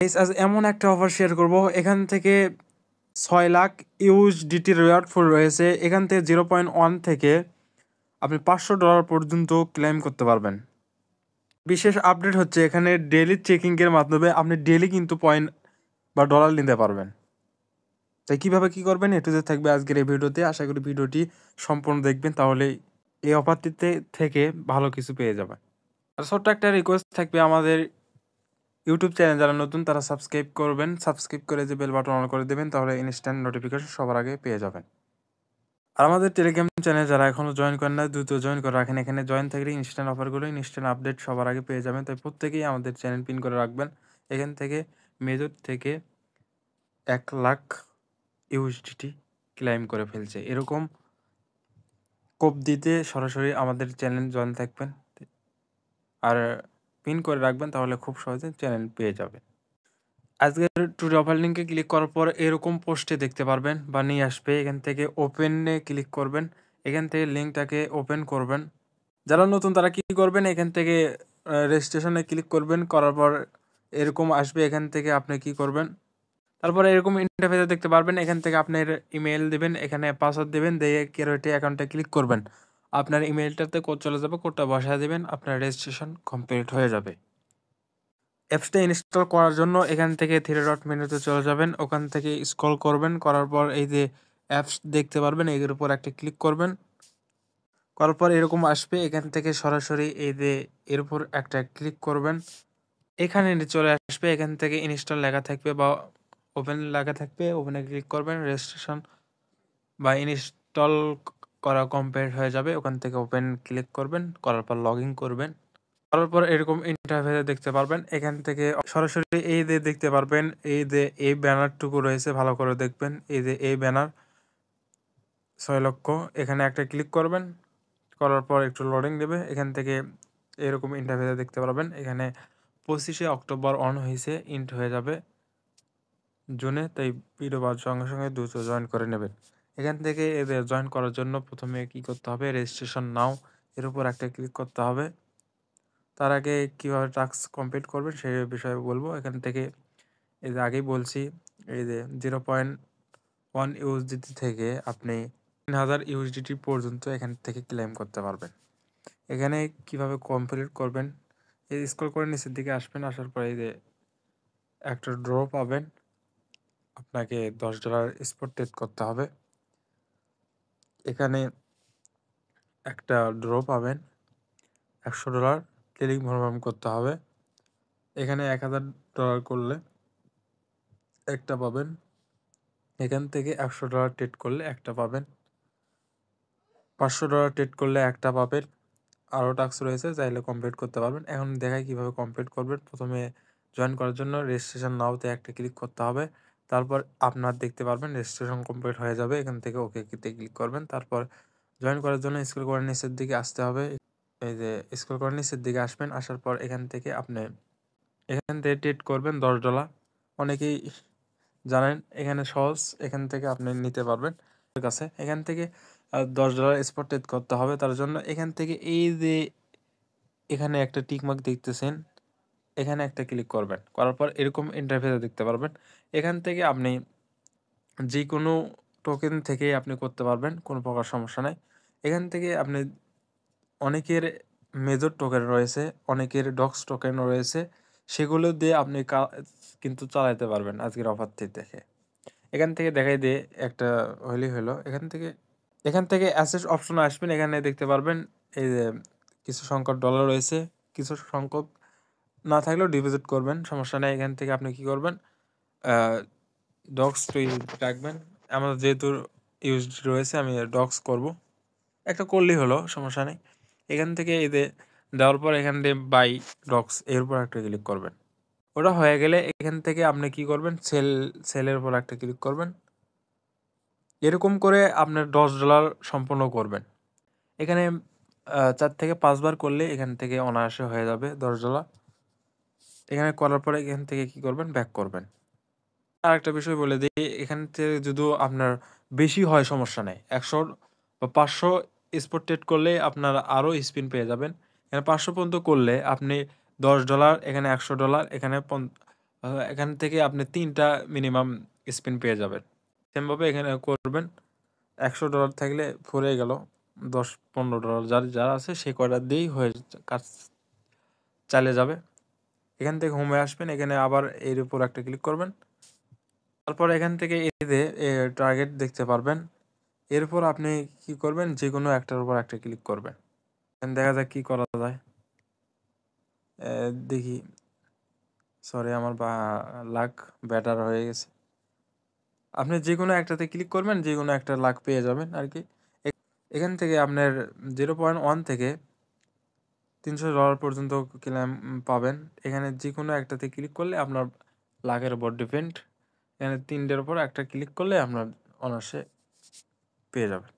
Guys আজ এমন একটা অফার শেয়ার করব, এখান থেকে 6 লাখ ইউএসডিটি রিওয়ার্ড ফুল রয়েছে। এখান থেকে 0.1 থেকে আপনি $500 পর্যন্ত ক্লেম করতে পারবেন। বিশেষ আপডেট হচ্ছে এখানে ডেইলি চেকিংয়ের মাধ্যমে আপনি ডেইলি কিন্তু পয়েন্ট বা ডলার নিতে পারবেন। তাই কীভাবে কী করবেন এটু যে থাকবে আজকের এই ভিডিওতে। আশা করি ভিডিওটি সম্পূর্ণ দেখবেন, তাহলে এই অফারটিতে থেকে ভালো কিছু পেয়ে যাবেন। আর ছোট্ট একটা রিকোয়েস্ট থাকবে, আমাদের ইউটিউব চ্যানেল যারা নতুন তারা সাবস্ক্রাইব করবেন, সাবস্ক্রাইব করে যে বেল বাটন অন করে দেবেন, তাহলে ইনস্ট্যান্ট নোটিফিকেশন সবার আগে পেয়ে যাবেন। আর আমাদের টেলিগ্রাম চ্যানেল যারা এখনও জয়েন করেন না, দ্রুত জয়েন করে রাখেন। এখানে জয়েন থাকলে ইনস্ট্যান্ট অফারগুলো, ইনস্ট্যান্ট আপডেট সবার আগে পেয়ে যাবেন। তাই প্রত্যেকেই আমাদের চ্যানেল পিন করে রাখবেন। এখান থেকে মেজর থেকে 1 লাখ ইউএসডিটি ক্লেম করে ফেলছে, এরকম কোপ দিতে সরাসরি আমাদের চ্যানেল জয়েন থাকবেন আর পিন করে রাখবেন, তাহলে খুব সহজে চ্যানেল পেয়ে যাবেন। আজকের টুডে অফার লিঙ্কে ক্লিক করার পর এরকম পোস্টে দেখতে পারবেন বা নিয়ে আসবে। এখান থেকে ওপেনে ক্লিক করবেন, এখান থেকে লিঙ্কটাকে ওপেন করবেন। যারা নতুন তারা কী করবেন, এখান থেকে রেজিস্ট্রেশনে ক্লিক করবেন, করার পর এরকম আসবে। এখান থেকে আপনি কি করবেন, তারপরে এরকম ইন্টারফেসে দেখতে পারবেন। এখান থেকে আপনার ইমেল দেবেন, এখানে পাসওয়ার্ড দেবেন, দিয়ে ক্রিয়েট অ্যাকাউন্টে ক্লিক করবেন। আপনার ইমেলটাতে কোড চলে যাবে, কোডটা বসায় দেবেন, আপনার রেজিস্ট্রেশন কমপ্লিট হয়ে যাবে। অ্যাপসটা ইনস্টল করার জন্য এখান থেকে থ্রি ডট মেনুতে চলে যাবেন, ওখান থেকে স্ক্রল করবেন, করার পর এই যে অ্যাপস দেখতে পারবেন, এর উপর একটা ক্লিক করবেন। করার পর এরকম আসবে, এখান থেকে সরাসরি এই যে এর উপর একটা ক্লিক করবেন, এখানে চলে আসবে। এখান থেকে ইনস্টল লেখা থাকবে বা ওপেন লেখা থাকবে, ওপেনে ক্লিক করবেন। রেজিস্ট্রেশন বা ইনস্টল করা কমপ্লিট হয়ে যাবে। ওখান থেকে ওপেন ক্লিক করবেন, করার পর লগ ইন করবেন। করার পর এরকম ইন্টারফেসে দেখতে পারবেন। এখান থেকে সরাসরি এই যে দেখতে পারবেন, এই যে এই ব্যানারটুকু রয়েছে, ভালো করে দেখবেন। এই যে এই ব্যানার 6 লক্ষ, এখানে একটা ক্লিক করবেন। করার পর একটু লোডিং দেবে। এখান থেকে এরকম ইন্টারফেসে দেখতে পারবেন। এখানে 25শে অক্টোবর অন হয়েছে, ইন্ট হয়ে যাবে জুনে। তাই ভিডিও পাওয়ার সঙ্গে সঙ্গে দ্রুত জয়েন করে নেবেন। এখান থেকে এদের জয়েন করার জন্য প্রথমে কি করতে হবে, রেজিস্ট্রেশন নাও এর উপর একটা ক্লিক করতে হবে। তার আগে কীভাবে টাস্ক কমপ্লিট করবেন সেই বিষয়ে বলবো। এখান থেকে এই যে আগেই বলছি, এই যে 0.1 ইউএসডিটি থেকে আপনি 3000 ইউএসডিটি পর্যন্ত এখান থেকে ক্লেম করতে পারবেন। এখানে কিভাবে কমপ্লিট করবেন, এই স্ক্রল করে নিচের দিকে আসবেন, আসার পরে এই যে একটা ড্র পাবেন, আপনাকে $10 স্পট ট্রেড করতে হবে। এখানে একটা ড্র পাবেন, $100 ট্রেডিং কনফার্ম করতে হবে। এখানে $1000 করলে একটা পাবেন। এখান থেকে $100 ট্রেড করলে একটা পাবেন। $500 ট্রেড করলে একটা পাবেন। আরও টাস্ক রয়েছে, চাইলে কমপ্লিট করতে পারবেন। এখন দেখাই কীভাবে কমপ্লিট করবেন। প্রথমে জয়েন করার জন্য রেজিস্ট্রেশন নাওতে একটা ক্লিক করতে হবে। তারপর আপনার দেখতে পারবেন রেজিস্ট্রেশন কমপ্লিট হয়ে যাবে। এখান থেকে ওকেতে ক্লিক করবেন। তারপর জয়েন করার জন্য স্ক্রল করে নিচের দিকে আসতে হবে। এই যে স্ক্রল করে নিচের দিকে আসবেন, আসার পর এখান থেকে আপনি এখান থেকে ট্রেড করবেন $10। অনেকেই জানেন এখানে সহজ, এখান থেকে আপনি নিতে পারবেন কাছে। এখান থেকে $10 স্পট ট্রেড করতে হবে। তার জন্য এখান থেকে এই যে এখানে একটা টিকমার্ক দেখতেছেন, এখানে একটা ক্লিক করবেন। করার পর এরকম ইন্টারফেসে দেখতে পারবেন। এখান থেকে আপনি যে কোনো টোকেন থেকে আপনি করতে পারবেন, কোনো প্রকার সমস্যা নাই। এখান থেকে আপনি অনেকের মেজর টোকেন রয়েছে, অনেকের ডক্স টোকেনও রয়েছে, সেগুলো দিয়ে আপনি কিন্তু চালাতে পারবেন আজকের অফারটি দেখে। এখান থেকে দেখাই দিয়ে একটা হইলেই হলো। এখান থেকে অ্যাসেট অপশনে আসবেন, এখানে দেখতে পারবেন এই যে কিছু সংখ্যক ডলার রয়েছে, কিছু সংখ্যক না থাকলেও ডিপোজিট করবেন, সমস্যা নেই। এখান থেকে আপনি কি করবেন, ডক্স তো রাখবেন। আমার যেহেতু ইউএসডি রয়েছে আমি ডক্স করব, একটা করলেই হলো, সমস্যা নেই। এখান থেকে এই যে দেওয়ার পর এখান থেকে বাই ডক্স এর উপর একটা ক্লিক করবেন। ওটা হয়ে গেলে এখান থেকে আপনি কি করবেন, সেলের উপর একটা ক্লিক করবেন। এরকম করে আপনার $10 সম্পূর্ণ করবেন। এখানে 4 থেকে 5 বার করলে এখান থেকে অনায়াসে হয়ে যাবে $10। এখানে করার পরে এখান থেকে কি করবেন, ব্যাক করবেন। আর একটা বিষয় বলে দিই, এখান থেকে যদিও আপনার বেশি হয় সমস্যা নেই, 100 বা 500 স্পট ট্রেড করলে আপনার আরও স্পিন পেয়ে যাবেন। এখানে 500 পর্যন্ত করলে আপনি $10, এখানে $100, এখানে এখান থেকে আপনি 3টা মিনিমাম স্পিন পেয়ে যাবেন। সেমভাবে এখানে করবেন। $100 থাকলে ফুরিয়ে গেল। $10-15 যার আছে সে কয়টা দিয়েই কাজ চালিয়ে যাবে। এখান থেকে হোমে আসবেন, এখানে আবার এর উপর একটা ক্লিক করবেন। তারপর এখান থেকে এতে টার্গেট দেখতে পারবেন। এরপর আপনি কি করবেন, যেকোনো একটার উপর একটা ক্লিক করবেন। দেখা যাক কি করা যায়। দেখি, সরি আমার লাক ব্যাটার হয়ে গেছে। আপনি যেকোনো একটাতে ক্লিক করবেন, যেকোনো একটা লাক পেয়ে যাবেন আর কি। এখান থেকে আপনার 0.1 থেকে $300 পর্যন্ত ক্লেম পাবেন। এখানে যেকোনো একটাতে ক্লিক করলে আপনার লাকের উপর ডিপেন্ড। এখানে 3টের উপর একটা ক্লিক করলে আপনার অনায়াসে পেয়ে যাবেন।